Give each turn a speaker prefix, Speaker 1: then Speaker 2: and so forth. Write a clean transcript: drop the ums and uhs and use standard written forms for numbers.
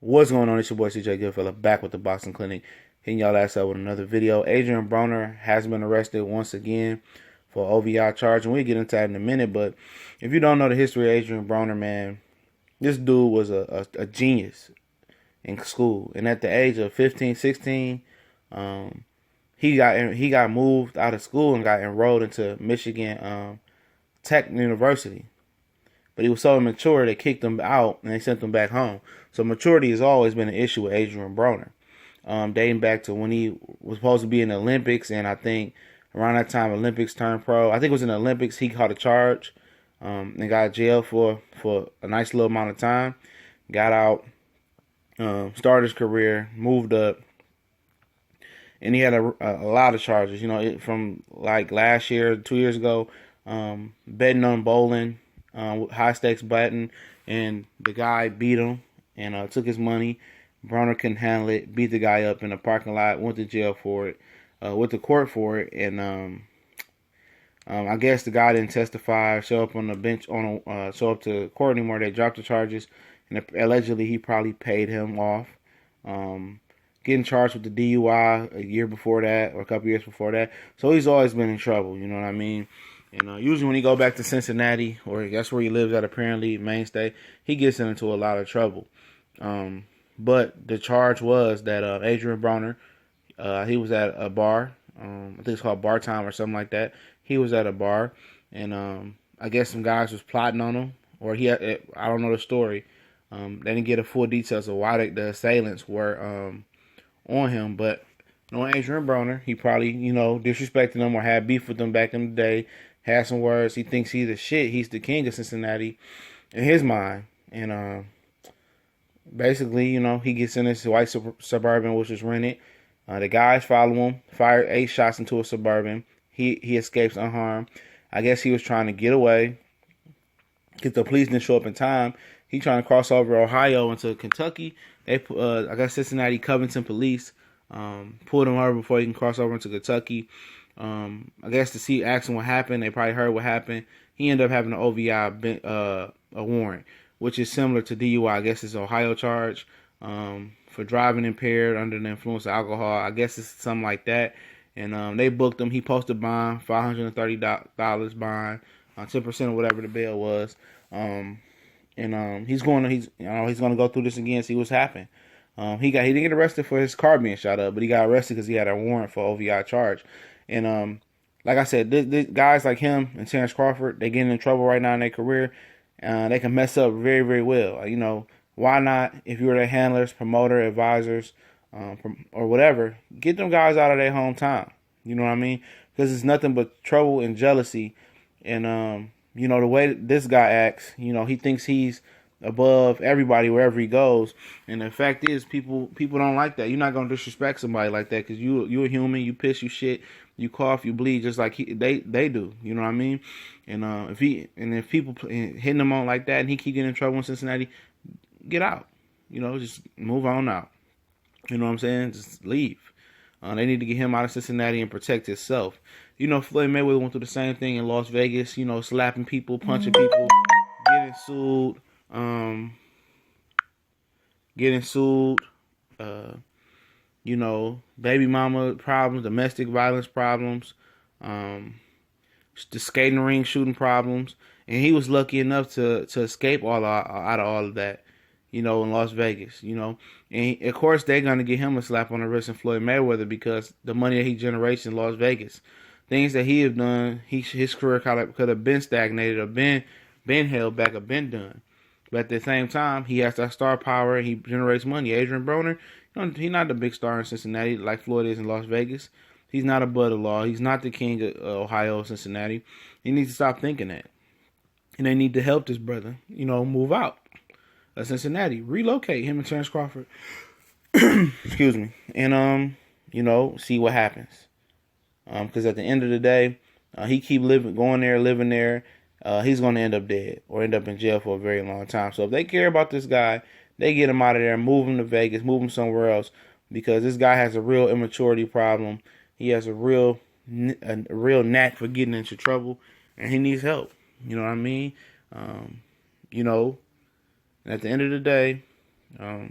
Speaker 1: What's going on? It's your boy CJ Goodfella back with the Boxing Clinic, hitting y'all ass up with another video. Adrien Broner has been arrested once again for OVI charge, and we'll get into that in a minute. But if you don't know the history of Adrien Broner, man, this dude was a genius in school, and at the age of 15, 16, he got moved out of school and got enrolled into Michigan Tech University. But he was so immature, they kicked him out and they sent him back home. So maturity has always been an issue with Adrien Broner, dating back to when he was supposed to be in the Olympics, and I think around that time Olympics turned pro. I think it was in the Olympics he caught a charge and got jailed for a nice little amount of time. Got out, started his career, moved up, and he had a lot of charges. You know, from like last year, 2 years ago, betting on bowling. High stakes betting, and the guy beat him and took his money. Broner couldn't handle it, beat the guy up in the parking lot, went to jail for it, went to court for it, and I guess the guy didn't testify, show up on the bench, show up to court anymore. They dropped the charges, and allegedly he probably paid him off. Getting charged with the DUI a year before that, or a couple years before that. So he's always been in trouble, you know what I mean? And usually when he go back to Cincinnati, or that's where he lives at apparently, mainstay, he gets into a lot of trouble. But the charge was that Adrien Broner, he was at a bar. I think it's called Bar Time or something like that. He was at a bar, and I guess some guys was plotting on him, or I don't know the story. They didn't get a full details of why the assailants were on him, but knowing Adrien Broner, he probably, disrespected them or had beef with them back in the day. Had some words. He thinks he's the shit. He's the king of Cincinnati in his mind. And basically, he gets in this white Suburban, which is rented. The guys follow him, fire 8 shots into a Suburban. He escapes unharmed. I guess he was trying to get away, because the police didn't show up in time. He trying to cross over Ohio into Kentucky. I guess Cincinnati Covington police pulled him over before he can cross over into Kentucky. I guess to ask him what happened. They probably heard what happened. He ended up having an OVI a warrant, which is similar to DUI. I guess it's an Ohio charge for driving impaired under the influence of alcohol. I guess it's something like that. And they booked him. He posted bond, $530 bond, 10% of whatever the bail was. He's going to go through this again, see what's happened. He didn't get arrested for his car being shot up, but he got arrested because he had a warrant for OVI charge. And like I said, this guys like him and Terrence Crawford, they getting in trouble right now in their career. They can mess up very, very well. Why not, if you were their handlers, promoter, advisors, or whatever, get them guys out of their hometown. You know what I mean? Because it's nothing but trouble and jealousy. And, the way this guy acts, he thinks he's above everybody wherever he goes. And the fact is, people don't like that. You're not going to disrespect somebody like that, because you're a human. You piss, you shit, you cough, you bleed, just like they do. You know what I mean? And if people hitting him on like that, and he keep getting in trouble in Cincinnati, get out. Just move on out. You know what I'm saying? Just leave. They need to get him out of Cincinnati and protect himself. Floyd Mayweather went through the same thing in Las Vegas. Slapping people, punching people, getting sued. Baby mama problems, domestic violence problems, the skating ring shooting problems, and he was lucky enough to escape out of all of that, in Las Vegas, and of course they're gonna get him a slap on the wrist in Floyd Mayweather, because the money that he generates in Las Vegas, things that he have done, his career could have been stagnated or been held back or been done. But at the same time, he has that star power and he generates money. Adrien Broner, he's not the big star in Cincinnati like Floyd is in Las Vegas. He's not above the law. He's not the king of Ohio, Cincinnati. He needs to stop thinking that. And they need to help this brother, move out of Cincinnati. Relocate him and Terrence Crawford. Excuse me. And, see what happens. Because at the end of the day, he keep living there. He's going to end up dead or end up in jail for a very long time. So if they care about this guy, they get him out of there, move him to Vegas, move him somewhere else, because this guy has a real immaturity problem. He has a real knack for getting into trouble, and he needs help. You know what I mean? And at the end of the day,